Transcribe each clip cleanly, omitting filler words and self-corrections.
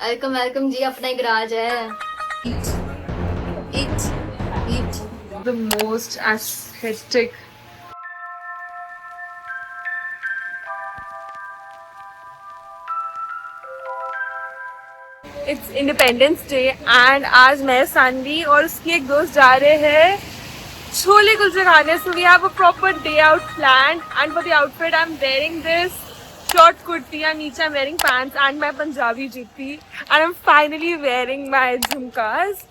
Welcome welcome ji, अपना ही garage है। Eat. The most aesthetic. It's Independence Day and आज मैं सानवी और उसकी एक दोस्त जा रहे हैं छोले कुलचे खाने. So we have a proper day out planned and for the outfit I'm wearing this short kurti and नीचे I'm wearing pants and my Punjabi jutti and I'm finally wearing my jhumkas.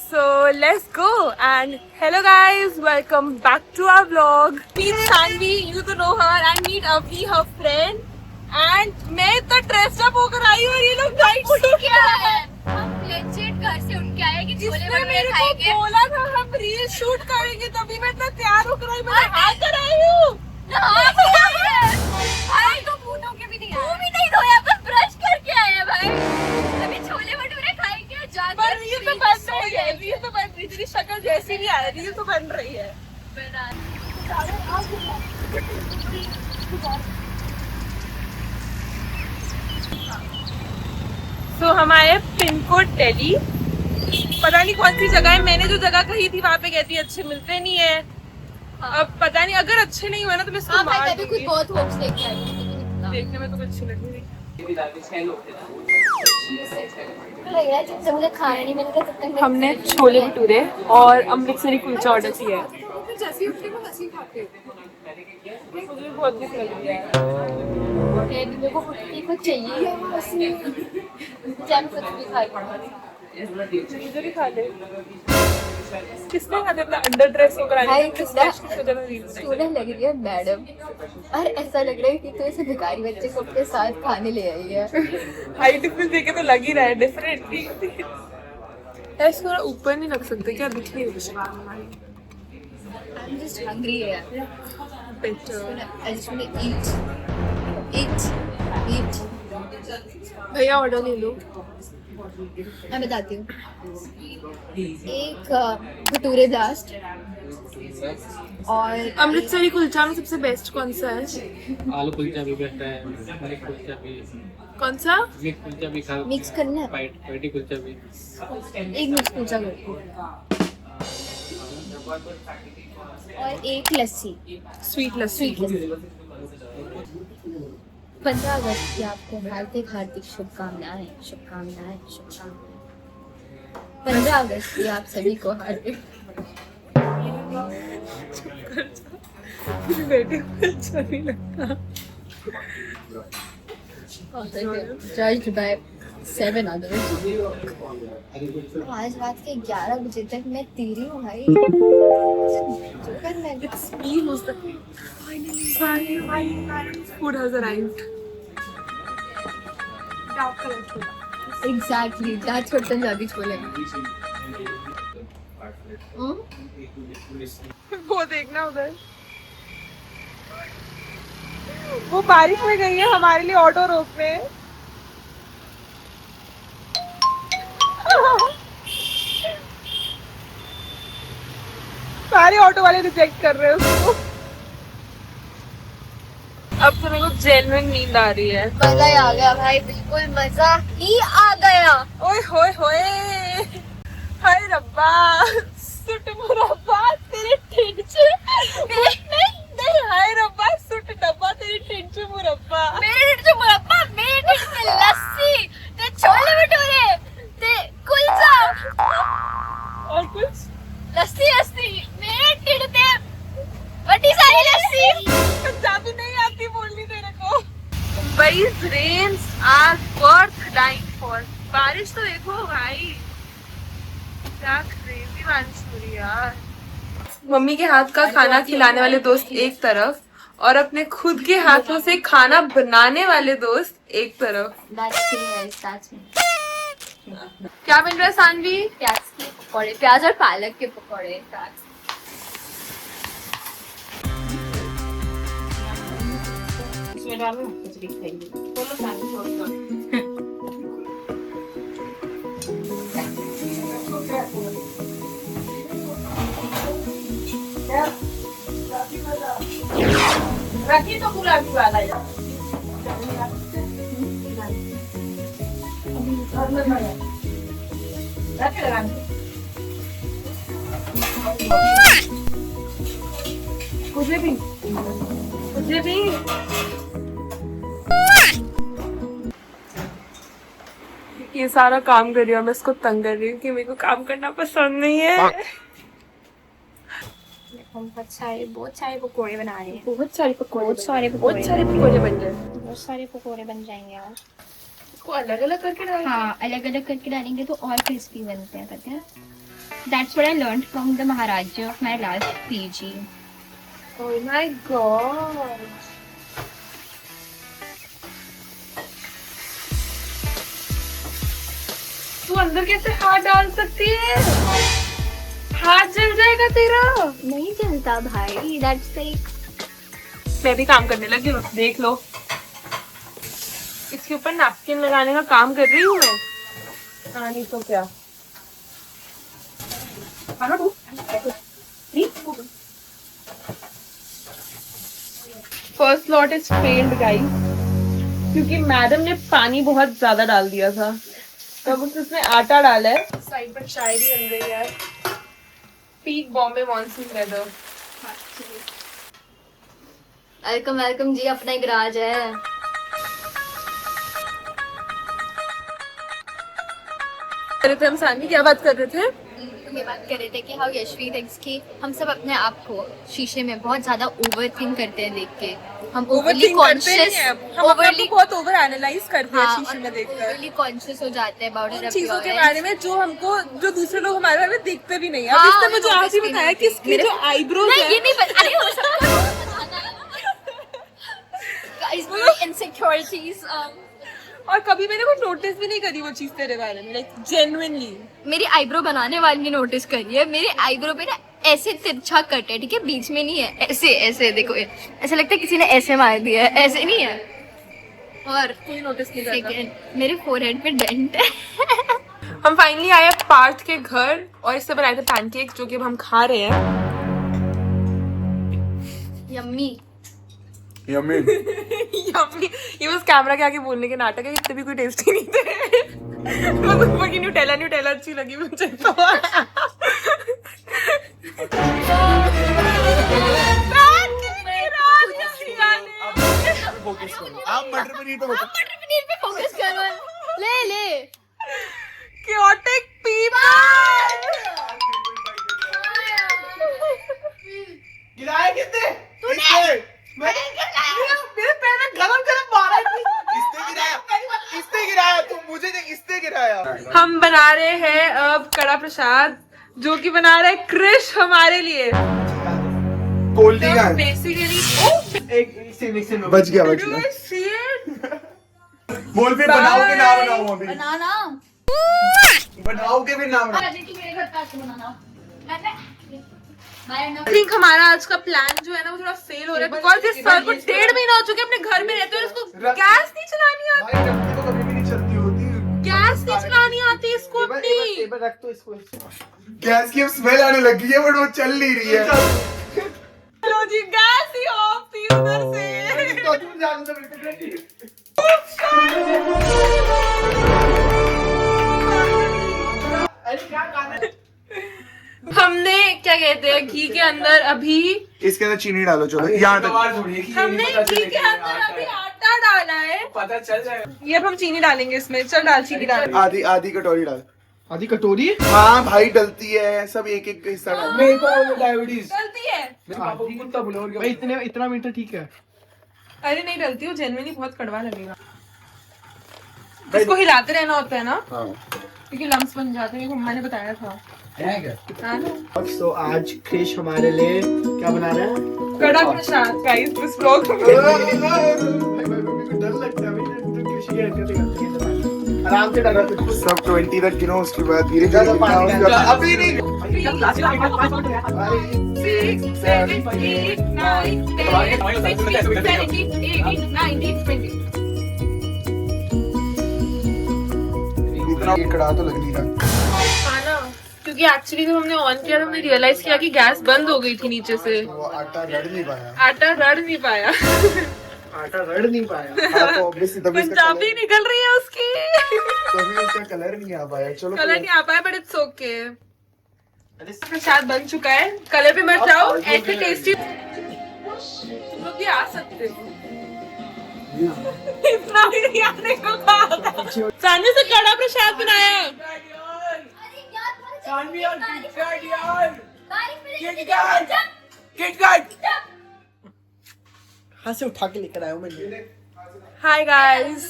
So let's go and hello guys, welcome back to our vlog. Meet Sanvi, you to know her, and meet Avi, her friend. And मैं तो dressed up होकर आई हूँ और ये लोग night suit क्या है? हम लेजिट घर से उठ के आए कि छोले जिसने भटूरे मेरे को खाएंगे। बोला था हम रील शूट करेंगे तभी मैं इतना तैयार होकर आई. मैं नहा कर आई हूँ. भाई तो मुंह धो के भी नहीं आया। मुंह भी नहीं धोया, बस ब्रश करके आए हैं भाई। अभी छोले भटूरे खाएंगे जाकर। पर रील तो बन रही है, रील तो बन रही, तेरी शक्ल जैसी भी है, रील तो बन रही है. तो हम आए पिन कोड दिल्ली. पता नहीं कौन सी जगह है. मैंने जो जगह कही थी वहाँ पे कहती है अच्छे मिलते नहीं है. अब पता नहीं, अगर अच्छे नहीं हुए ना तो मैं इसको मार मैं भी दूंगी. खुद बहुत होप्स लेके आई हूँ। देखने में तो अच्छी लग रही. जब से मुझे खाना नहीं मिल रहा तब तक हमने छोले भटूरे और अमृतसरी कुलचा ऑर्डर किया है. मुझे बहुत भूख लग रही है. मेरे को कुछ चाहिए। जब कुछ भी खाई। इधर ही खा ले. किसने कहा था अंडर ड्रेस होकर आई भाई है? कितना स्टूडेंट स्टूडेंट लग रही है मैडम, और ऐसा लग रहा है कि तो ऐसे भिखारी बच्चे को अपने साथ खाने ले आई है। हाइट डिफरेंस देखे तो लग ही रहा है डिफरेंटली. ऐसे थोड़ा ऊपर नहीं रख सकते क्या? दिख नहीं रहा हमारी. I'm just hungry यार। Better. I just want to eat। भैया ऑर्डर ले लो. मैं बताती हूँ। एक भटूरे ब्लास्ट और अमृतसरी कुलचा में सबसे बेस्ट कौन सा है? आलू कुलचा भी बेस्ट है, मिक्स कुलचा भी, कौन सा? मिक्स कुलचा भी खा, मिक्स करना है। पैटी कुलचा भी. एक मिक्स कुलचा कर और एक लस्सी। स्वीट लस्सी. 15 अगस्त की आपको हार्दिक हार्दिक शुभकामनाएं। 15 अगस्त की आप सभी को हार्दिक। बेटे को अच्छा नहीं लगता. Judged by 7 others। आज रात के 11 बजे तक मैं तेरी हूँ भाई। It's me who's the finally food has arrived. Dark color chhola. Exactly, that's what Punjabi chole. वो देखना उधर. वो बारिश में गई है हमारे लिए ऑटो रोकने. सारे ऑटो वाले रिजेक्ट कर रहे हैं उसको. अब तो मेरे को जेन्युइन नींद आ रही है. मजा ही आ गया भाई, बिल्कुल मजा ही आ गया। ओए होए होए. हाय रब्बा. सुट मुरब्बा तेरे टिंच. नहीं हाय रब्बा सुट डब्बा तेरे टिंच मुरब्बा. मेरे ढिड से मुरब्बा, मेरे ढिड में लस्सी, ते छोले भटूरे, ते कुलचा और कुछ लस्सी मेरे ढिड पे बड़ी सारी लस्सी। पंजाबी नहीं आती बोलनी तेरे को. These rains are worth dying for. बारिश तो देखो भाई, क्या क्रेजी बारिश हो रही है यार. मम्मी के हाथ का खाना खिलाने वाले दोस्त एक तरफ और अपने खुद के हाथों से खाना बनाने वाले दोस्त एक तरफ. क्या बन रहा है सानवी? प्याज के पकौड़े, प्याज और पालक के पकौड़े। रखी तो गुलाबी वाला यार. मुझे भी ये सारा काम कर रही हूँ, मैं इसको तंग कर रही हूँ कि मेरे को काम करना पसंद नहीं है। हम बहुत सारे पकोड़े बना रहे हैं। बहुत सारे पकौड़े बहुत सारे बहुत पकोड़े सारे पकौड़े बन गए। बहुत सारे पकोड़े बन जाएंगे यार। इसको अलग अलग करके डाल। हाँ, अलग अलग करके डालेंगे तो और क्रिस्पी बनते हैं, पता है। That's what I learned from the Maharaja of my last PG. Oh my god. तू अंदर कैसे हाथ डाल सकती है? हाथ जल जाएगा तेरा। नहीं जलता भाई, that's like मैं भी काम करने लगी हूँ, देख लो। इसके ऊपर नैपकिन लगाने का काम कर रही हूँ मैं। हाँ नहीं तो क्या। First lot is failed guys, क्योंकि मैडम ने पानी बहुत ज्यादा डाल दिया था, तब उसमें आटा डाला है। साइड पर शायरी बन गई यार। Peak Bombay monsoon weather. Welcome welcome ji, अपना एक राज है। कर रहे थे हम सानी, क्या बात कर रहे थे? ये बात कर रहे थे कि हाउ यशवी थिंक्स कि हम सब अपने आप को शीशे में बहुत ज्यादा ओवर थिंक करते हैं देख के। हम ओवरली कॉन्शियस, ओवरली बहुत ओवर एनालाइज करते हैं शीशे में देखकर। ओवरली कॉन्शियस हो जाते हैं अबाउट उन चीजों के बारे में जो हमको, जो दूसरे लोग हमारे बारे में दिखते भी नहीं है। अब इसने मुझे आज ही बताया कि इसकी जो आईब्रोज नहीं, है, ये नहीं बता। अरे हो सकता है इनसिक्योरिटीज। और कभी मैंने कुछ नोटिस भी नहीं करी वो चीज तेरे बारे में, लाइक जेन्युइनली। मेरी आईब्रो बनाने वाली ने नोटिस करी है। मेरे आईब्रो पे ना ऐसे तिरछा कट है, ठीक है, बीच में नहीं है, ऐसे ऐसे देखो, ऐसा लगता है किसी ने ऐसे मार दिया है, ऐसे नहीं है। और कोई नोटिस नहीं करता। सेकंड, मेरे फोरहेड पे डेंट है। हम फाइनली आए पार्थ के घर और इससे बनाए थे पैनकेक, जो कि अब हम खा रहे हैं। Yummy yummy. ये बस कैमरा के आगे बोलने के नाटक है, इतने भी कोई टेस्टी नहीं थे। बस ऊपर की न्यूटेला अच्छी लगी मुझे तो। आप मटर पनीर पे फोकस करो। ले Chaotic people! गिराया किसने? तूने। मेरे पैर में गरम मारा है। इसने गिराया तुम मुझे नहीं, इसने गिराया। हम बना रहे हैं अब कड़ा प्रसाद, जो कि बना रहा है क्रिश हमारे लिए। कोल्डी का बेसिकली एक से बच गया बोल फिर बनाओ के ना बनाओ अभी बनाना बनाओ के भी ना बनाओ। मेरे घर पे आके बनाना। आई थिंक हमारा आज का प्लान जो है ना वो थोड़ा फेल हो रहा है, बिकॉज इस सर को 1.5 महीना हो चुके अपने घर में रहते हैं और इसको गैस नहीं चलानी आती। भाई रखते तो कभी भी नहीं चलती होती। गैस नहीं चलानी आती इसको अपनी। टेबल रख तो इसको। गैस की अब स्मेल आने लगी है बट वो चल नहीं रही है। चलो जी, गैस ही ऑफ थी उधर से। तो तुम जान दो बिल्कुल। अरे क्या खाना है? हमने क्या कहते हैं घी के अंदर अभी, इसके अंदर चीनी डालो। चलो यहाँ तक हमने घी के अंदर अभी आटा डाला है। पता चल जाएगा। ये अब हम चीनी डालेंगे इसमें। चल डाल चीनी डाल। आधी कटोरी डाल। आधी कटोरी? हाँ भाई डलती है, सब एक एक हिस्सा डाल। मेरे को डायबिटीज। डलती है? भाई इतना मीठा ठीक है। अरे नहीं डलती, वो जेन्युइनली बहुत कड़वा लगेगा। इसको हिलाते रहना होता है ना, हाँ। क्योंकि लम्स बन जाते हैं, मम्मा ने बताया था। हाँ ना? तो आज क्रिश हमारे लिए क्या बना रहा है? कड़ा प्रसाद गाइस, दिस व्लॉग। डर लगता है भाई, तो कृषि की हरकतें करते हैं। आराम से डरा तो सब 20 तक गिनो, उसके बाद धीरे धीरे अभी नहीं। 6, 7, 8, 9, 10, 16, 17, 18, 19, 20। इतना कड़ा तो लग नहीं रहा। हाँ ना, क्योंकि एक्चुअली जब हमने ऑन किया तो हमने रियलाइज किया कि गैस बंद हो गई थी नीचे से। वो आटा रड़ नहीं पाया। आटा रड़ नहीं पाया। आटा रड़ नहीं पाया। हाँ, तो obviously तभी इसका पंजाबी निकल रही है उसकी। तो भी उसका कलर नहीं आ पाया। चलो कलर नहीं आ पाया बट इट्स ओके। प्रसाद बन चुका है, कलर पे मत जाओ, ऐसे टेस्टी तुम लोग भी आ सकते हो। इतना भी नहीं आने को कहा था। सामने से कड़ा प्रसाद बनाया। हाँ से उठा के लेकर आया हूँ मैं। Hi guys,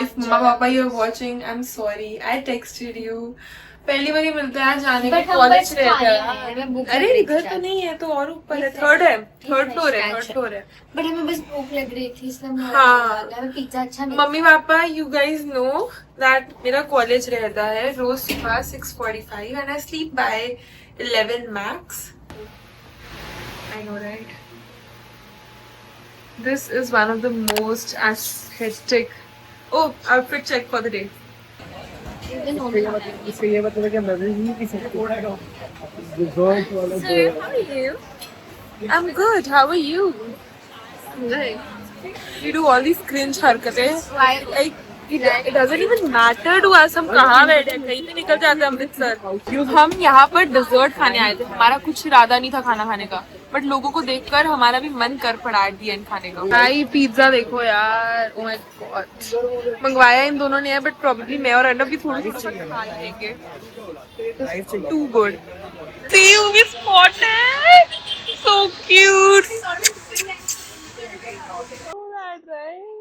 if mama papa you are watching, I'm sorry, I texted you. पहली बार ही मिलता है, जाने के कॉलेज रहता है। अरे घर तो नहीं है, तो और ऊपर है, थर्ड फ्लोर है। बट हमें बस भूख लग रही थी इसलिए हम हाँ। हमें पिज्जा अच्छा नहीं mummy papa, you guys know that मेरा कॉलेज रहता है रोज सुबह 6:45 and I sleep by 11 max. I know, right? This is one of the most aesthetic. Oh, outfit check for the day. इससे ये बता कि मैं नहीं किसी को Sir, how are you? I'm good. How are you? Good. You do all these cringe हरकतें. Like it doesn't even matter to us हम कहाँ बैठे हैं, कहीं भी निकल जाते हैं अमृतसर। हम यहाँ पर डिजर्ट खाने आए थे, हमारा कुछ इरादा नहीं था खाना खाने का, बट लोगों को देखकर हमारा भी मन कर पड़ा एट द एंड खाने का। भाई पिज्जा देखो यार, ओह माय गॉड। मंगवाया इन दोनों ने है, बट प्रोबेबली मैं और अर्नब भी थोड़ी सी खा लेंगे। Too good. See who we spotted? So cute. Right?